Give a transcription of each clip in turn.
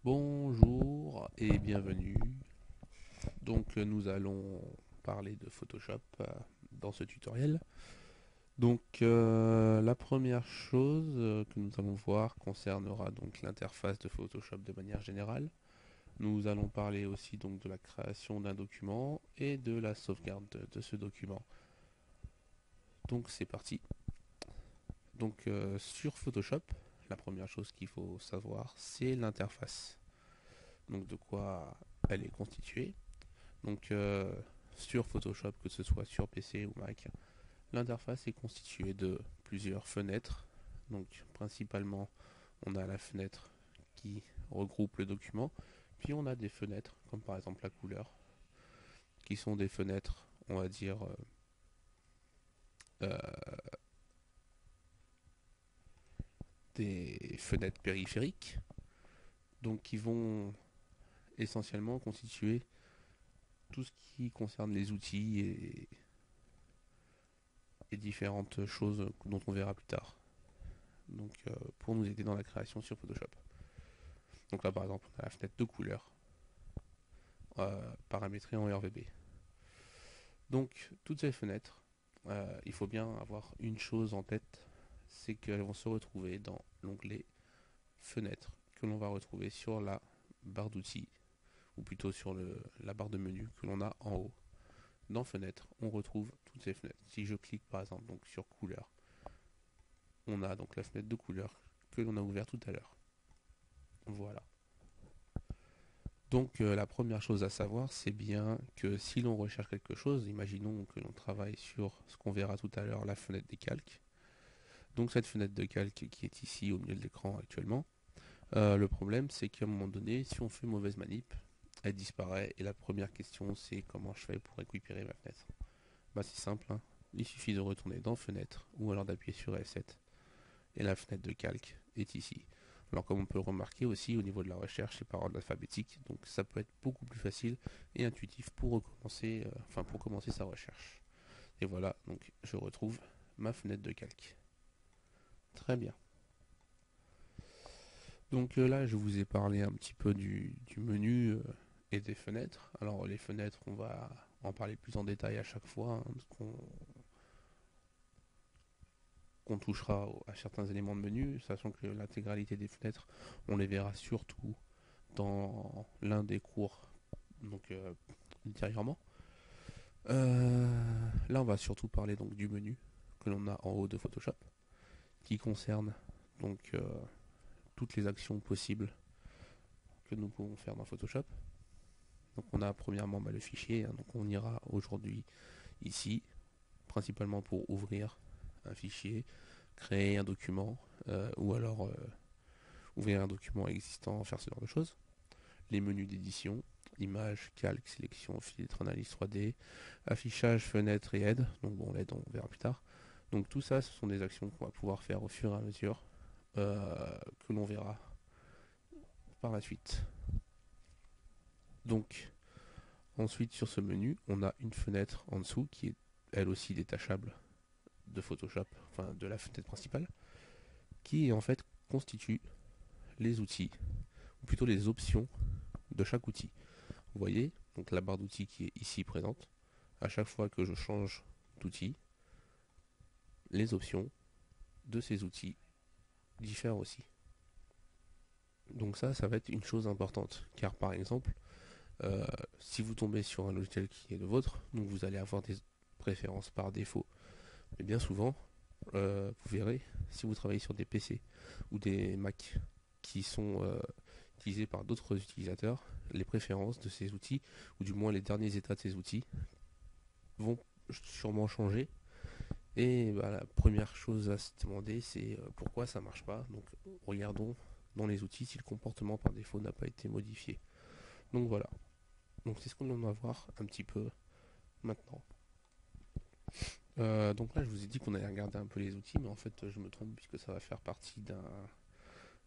Bonjour et bienvenue. Donc nous allons parler de Photoshop dans ce tutoriel. Donc la première chose que nous allons voir concernera donc l'interface de Photoshop de manière générale. Nous allons parler aussi donc de la création d'un document et de la sauvegarde de ce document. Donc c'est parti. Donc sur Photoshop, la première chose qu'il faut savoir, c'est l'interface. Donc de quoi elle est constituée. Donc sur Photoshop, que ce soit sur PC ou Mac, l'interface est constituée de plusieurs fenêtres. Donc principalement, on a la fenêtre qui regroupe le document, puis on a des fenêtres, comme par exemple la couleur, qui sont des fenêtres, on va dire, euh, des fenêtres périphériques, donc qui vont essentiellement constituer tout ce qui concerne les outils et différentes choses dont on verra plus tard. Donc pour nous aider dans la création sur Photoshop. Donc là par exemple on a la fenêtre de couleur paramétrée en RVB. Donc toutes ces fenêtres, il faut bien avoir une chose en tête, c'est qu'elles vont se retrouver dans l'onglet fenêtres que l'on va retrouver sur la barre d'outils, ou plutôt sur la barre de menu que l'on a en haut. Dans fenêtres, on retrouve toutes ces fenêtres. Si je clique par exemple donc sur couleur, on a donc la fenêtre de couleur que l'on a ouverte tout à l'heure. Voilà. Donc la première chose à savoir, c'est bien que si l'on recherche quelque chose, imaginons que l'on travaille sur ce qu'on verra tout à l'heure, la fenêtre des calques. Donc cette fenêtre de calque qui est ici au milieu de l'écran actuellement, le problème c'est qu'à un moment donné, si on fait mauvaise manip, elle disparaît et la première question c'est comment je fais pour récupérer ma fenêtre. Bah c'est simple, hein. Il suffit de retourner dans fenêtre ou alors d'appuyer sur F7 et la fenêtre de calque est ici. Alors comme on peut le remarquer aussi au niveau de la recherche, c'est par ordre alphabétique, donc ça peut être beaucoup plus facile et intuitif pour recommencer, pour commencer sa recherche. Et voilà, donc je retrouve ma fenêtre de calque. Très bien. Donc là, je vous ai parlé un petit peu du menu et des fenêtres. Alors les fenêtres, on va en parler plus en détail à chaque fois, hein, qu'on touchera à certains éléments de menu, sachant que l'intégralité des fenêtres, on les verra surtout dans l'un des cours, donc ultérieurement. Là, on va surtout parler donc du menu que l'on a en haut de Photoshop, qui concerne donc toutes les actions possibles que nous pouvons faire dans Photoshop. Donc on a premièrement le fichier, hein, donc on ira aujourd'hui ici, principalement pour ouvrir un fichier, créer un document, ou alors ouvrir un document existant, faire ce genre de choses. Les menus d'édition, image, calque, sélection, filtre, analyse 3D, affichage, fenêtre et aide. Donc bon, l'aide on verra plus tard. Donc tout ça, ce sont des actions qu'on va pouvoir faire au fur et à mesure que l'on verra par la suite. Donc ensuite sur ce menu, on a une fenêtre en dessous qui est elle aussi détachable de Photoshop, enfin de la fenêtre principale, qui en fait constitue les outils, ou plutôt les options de chaque outil. Vous voyez, donc la barre d'outils qui est ici présente. À chaque fois que je change d'outil, les options de ces outils diffèrent aussi. Donc ça va être une chose importante, car par exemple, si vous tombez sur un logiciel qui est le vôtre, donc vous allez avoir des préférences par défaut. Mais bien souvent, vous verrez, si vous travaillez sur des PC ou des Mac qui sont utilisés par d'autres utilisateurs, les préférences de ces outils, ou du moins les derniers états de ces outils, vont sûrement changer. Et bah, la première chose à se demander, c'est pourquoi ça marche pas. Donc regardons dans les outils si le comportement par défaut n'a pas été modifié. Donc voilà. Donc c'est ce qu'on va voir un petit peu maintenant. Donc là je vous ai dit qu'on allait regarder un peu les outils, mais en fait je me trompe puisque ça va faire partie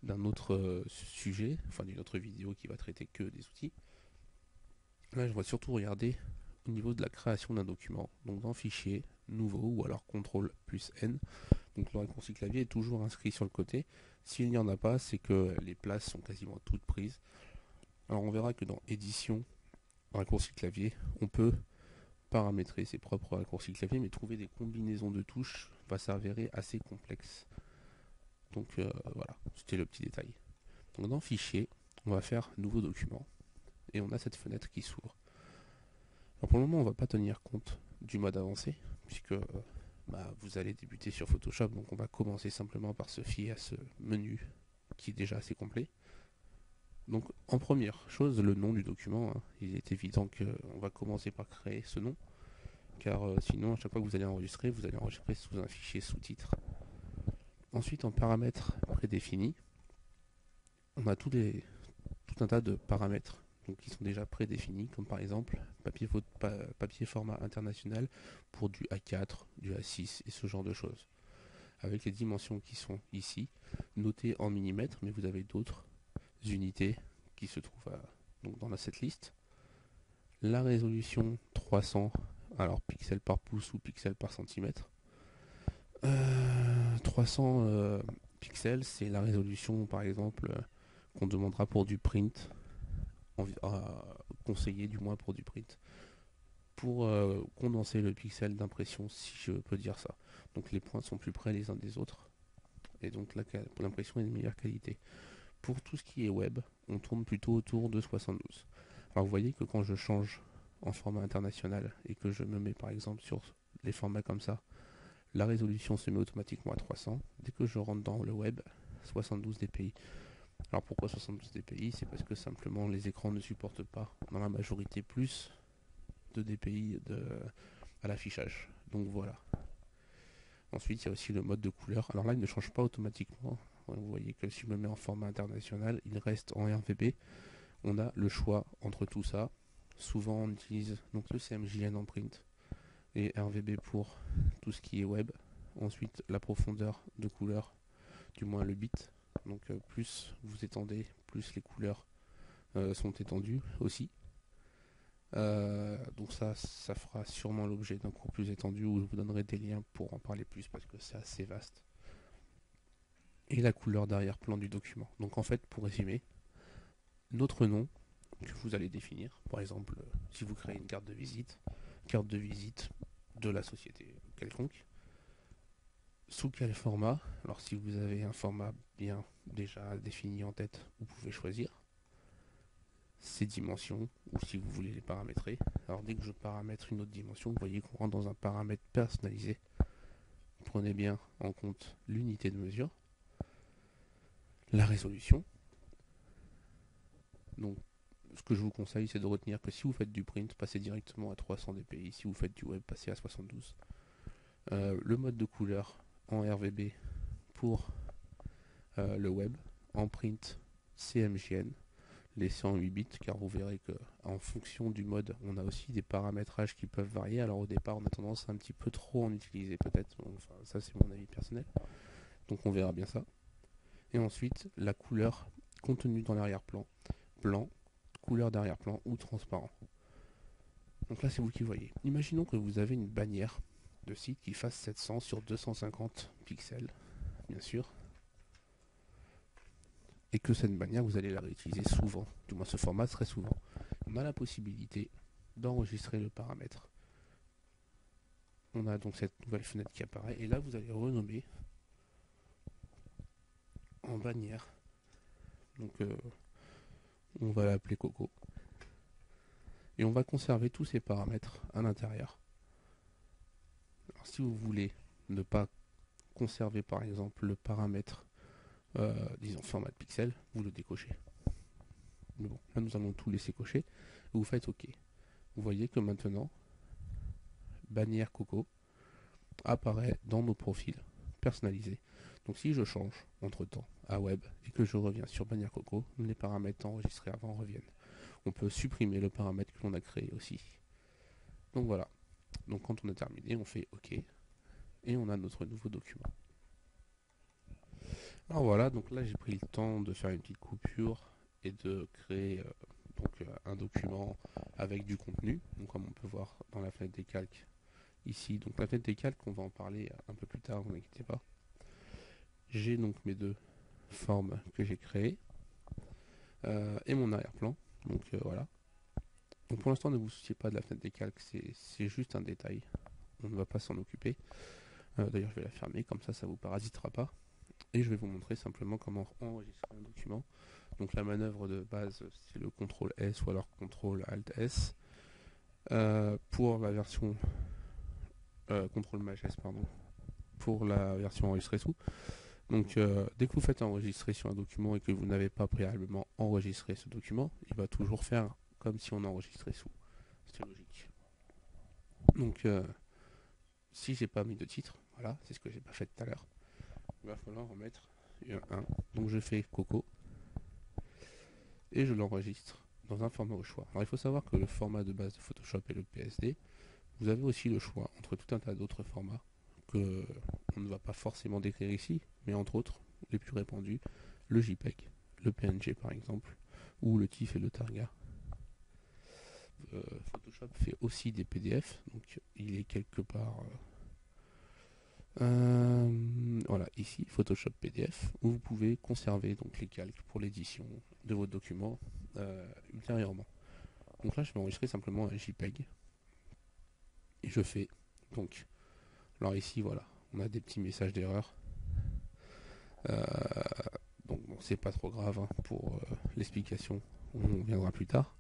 d'un autre sujet, enfin d'une autre vidéo qui va traiter que des outils. Là je vais surtout regarder au niveau de la création d'un document. Donc dans fichier, nouveau ou alors CTRL plus N. Donc le raccourci clavier est toujours inscrit sur le côté. S'il n'y en a pas, c'est que les places sont quasiment toutes prises. Alors on verra que dans édition, raccourci clavier, on peut paramétrer ses propres raccourcis clavier, mais trouver des combinaisons de touches va s'avérer assez complexe. Donc voilà, c'était le petit détail. Donc dans fichier, on va faire nouveau document et on a cette fenêtre qui s'ouvre. Alors pour le moment, on ne va pas tenir compte du mode avancé puisque vous allez débuter sur Photoshop, donc on va commencer simplement par se fier à ce menu qui est déjà assez complet. Donc en première chose, le nom du document, hein. Il est évident qu'on va commencer par créer ce nom, car sinon à chaque fois que vous allez enregistrer sous un fichier sous-titre. Ensuite en paramètres prédéfinis, on a tout un tas de paramètres donc, qui sont déjà prédéfinis, comme par exemple papier format international pour du A4, du A6 et ce genre de choses. Avec les dimensions qui sont ici, notées en millimètres, mais vous avez d'autres unités qui se trouvent donc dans cette liste. La résolution 300, alors pixels par pouce ou pixels par centimètre. 300 pixels, c'est la résolution par exemple qu'on demandera pour du print, conseillé du moins pour du print, pour condenser le pixel d'impression, si je peux dire ça. Donc les points sont plus près les uns des autres, et donc l'impression est de meilleure qualité. Pour tout ce qui est web, on tourne plutôt autour de 72. Alors vous voyez que quand je change en format international et que je me mets par exemple sur les formats comme ça, la résolution se met automatiquement à 300. Dès que je rentre dans le web, 72 dpi. Alors pourquoi 72 dpi? C'est parce que simplement les écrans ne supportent pas dans la majorité plus de dpi à l'affichage. Donc voilà. Ensuite il y a aussi le mode de couleur. Alors là il ne change pas automatiquement. Vous voyez que si je me mets en format international, il reste en RVB. On a le choix entre tout ça. Souvent on utilise donc le CMJN en print et RVB pour tout ce qui est web. Ensuite la profondeur de couleur, du moins le bit. Donc plus vous étendez, plus les couleurs sont étendues aussi. Donc ça fera sûrement l'objet d'un cours plus étendu où je vous donnerai des liens pour en parler plus parce que c'est assez vaste. Et la couleur d'arrière-plan du document. Donc en fait, pour résumer, notre nom que vous allez définir, par exemple, si vous créez une carte de visite de la société quelconque, sous quel format? Alors si vous avez un format bien déjà défini en tête, vous pouvez choisir ces dimensions, ou si vous voulez les paramétrer. Alors dès que je paramètre une autre dimension, vous voyez qu'on rentre dans un paramètre personnalisé. Prenez bien en compte l'unité de mesure, la résolution. Donc ce que je vous conseille, c'est de retenir que si vous faites du print, passez directement à 300 dpi. Si vous faites du web, passez à 72. Le mode de couleur en RVB pour le web, en print CMJN, laissé en 8 bits, car vous verrez que en fonction du mode, on a aussi des paramétrages qui peuvent varier. Alors au départ, on a tendance à un petit peu trop en utiliser peut-être. Enfin, ça c'est mon avis personnel. Donc on verra bien ça. Et ensuite, la couleur contenue dans l'arrière-plan, blanc, couleur d'arrière-plan ou transparent. Donc là, c'est vous qui voyez. Imaginons que vous avez une bannière de site qui fasse 700 sur 250 pixels, bien sûr, et que cette bannière, vous allez la réutiliser souvent, du moins ce format très souvent. On a la possibilité d'enregistrer le paramètre. On a donc cette nouvelle fenêtre qui apparaît, et là, vous allez renommer en bannière. Donc, on va l'appeler Coco. Et on va conserver tous ces paramètres à l'intérieur. Alors si vous voulez ne pas conserver par exemple le paramètre disons format de pixel, vous le décochez. Mais bon, là nous allons tout laisser cocher. Vous faites OK. Vous voyez que maintenant bannière Coco apparaît dans nos profils personnalisés. Donc si je change entre temps à web et que je reviens sur bannière Coco, les paramètres enregistrés avant reviennent. On peut supprimer le paramètre que l'on a créé aussi. Donc voilà. Donc quand on a terminé, on fait OK et on a notre nouveau document. Alors voilà, donc là j'ai pris le temps de faire une petite coupure et de créer un document avec du contenu. Donc comme on peut voir dans la fenêtre des calques ici, donc la fenêtre des calques, on va en parler un peu plus tard, vous n'inquiétez pas. J'ai donc mes deux formes que j'ai créées et mon arrière-plan. Donc voilà. Donc pour l'instant, ne vous souciez pas de la fenêtre des calques, c'est juste un détail. On ne va pas s'en occuper. D'ailleurs, je vais la fermer, comme ça vous parasitera pas. Et je vais vous montrer simplement comment enregistrer un document. Donc la manœuvre de base, c'est le CTRL S ou alors CTRL ALT S. Pour la version CTRL Maj S, pardon, pour la version enregistrée sous. Donc dès que vous faites enregistrer sur un document et que vous n'avez pas préalablement enregistré ce document, il va toujours faire comme si on enregistrait sous. C'est logique. Donc si j'ai pas mis de titre, voilà, c'est ce que j'ai pas fait tout à l'heure, il va falloir remettre un. Donc je fais Coco et je l'enregistre dans un format au choix. Alors il faut savoir que le format de base de Photoshop est le PSD. Vous avez aussi le choix entre tout un tas d'autres formats que on ne va pas forcément décrire ici, mais entre autres les plus répandus, le JPEG, le PNG par exemple, ou le TIFF et le Targa. Photoshop fait aussi des PDF, donc il est quelque part voilà, ici Photoshop PDF, où vous pouvez conserver donc les calques pour l'édition de vos documents ultérieurement. Donc là je vais enregistrer simplement un JPEG et je fais donc, alors ici voilà, on a des petits messages d'erreur. Donc bon, c'est pas trop grave hein, pour l'explication, on viendra plus tard.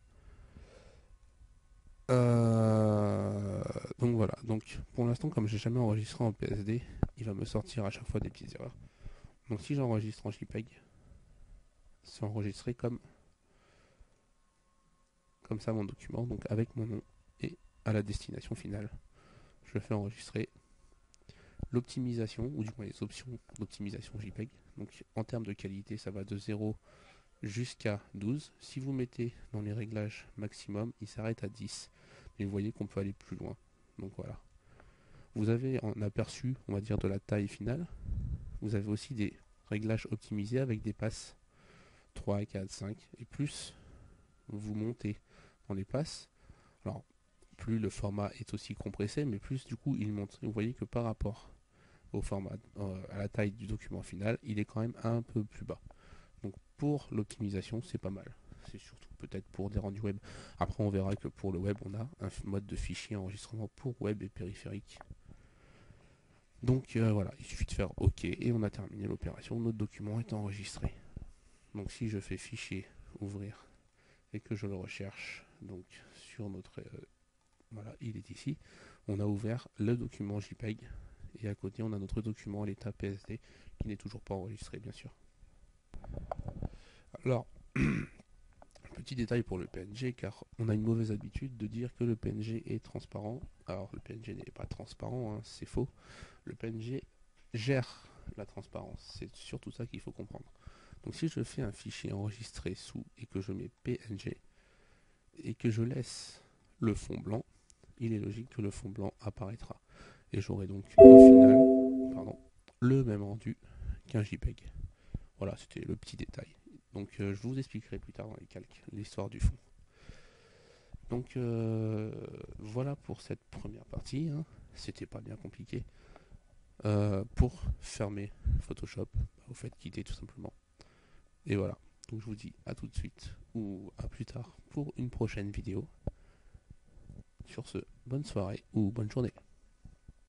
Donc voilà, donc pour l'instant comme j'ai jamais enregistré en PSD, il va me sortir à chaque fois des petites erreurs. Donc si j'enregistre en JPEG, c'est enregistré comme ça mon document, donc avec mon nom et à la destination finale. Je fais enregistrer l'optimisation, ou du moins les options d'optimisation JPEG. Donc en termes de qualité, ça va de 0 jusqu'à 12. Si vous mettez dans les réglages maximum, il s'arrête à 10. Mais vous voyez qu'on peut aller plus loin. Donc voilà. Vous avez en aperçu, on va dire, de la taille finale. Vous avez aussi des réglages optimisés avec des passes 3, 4, 5. Et plus vous montez dans les passes, alors plus le format est aussi compressé, mais plus du coup il monte. Vous voyez que par rapport au format, à la taille du document final, il est quand même un peu plus bas. Donc pour l'optimisation, c'est pas mal. C'est surtout peut-être pour des rendus web. Après, on verra que pour le web, on a un mode de fichier enregistrement pour web et périphérique. Donc voilà, il suffit de faire OK et on a terminé l'opération. Notre document est enregistré. Donc si je fais fichier, ouvrir, et que je le recherche, donc sur notre... voilà, il est ici. On a ouvert le document JPEG et à côté, on a notre document à l'état PSD qui n'est toujours pas enregistré, bien sûr. Alors, petit détail pour le PNG, car on a une mauvaise habitude de dire que le PNG est transparent. Alors, le PNG n'est pas transparent, hein, c'est faux. Le PNG gère la transparence, c'est surtout ça qu'il faut comprendre. Donc si je fais un fichier enregistré sous et que je mets PNG et que je laisse le fond blanc, il est logique que le fond blanc apparaîtra. Et j'aurai donc au final le même rendu qu'un JPEG. Voilà, c'était le petit détail. Donc je vous expliquerai plus tard dans les calques l'histoire du fond. Donc voilà pour cette première partie, hein. C'était pas bien compliqué. Pour fermer Photoshop, vous faites quitter tout simplement. Et voilà, donc je vous dis à tout de suite ou à plus tard pour une prochaine vidéo. Sur ce, bonne soirée ou bonne journée.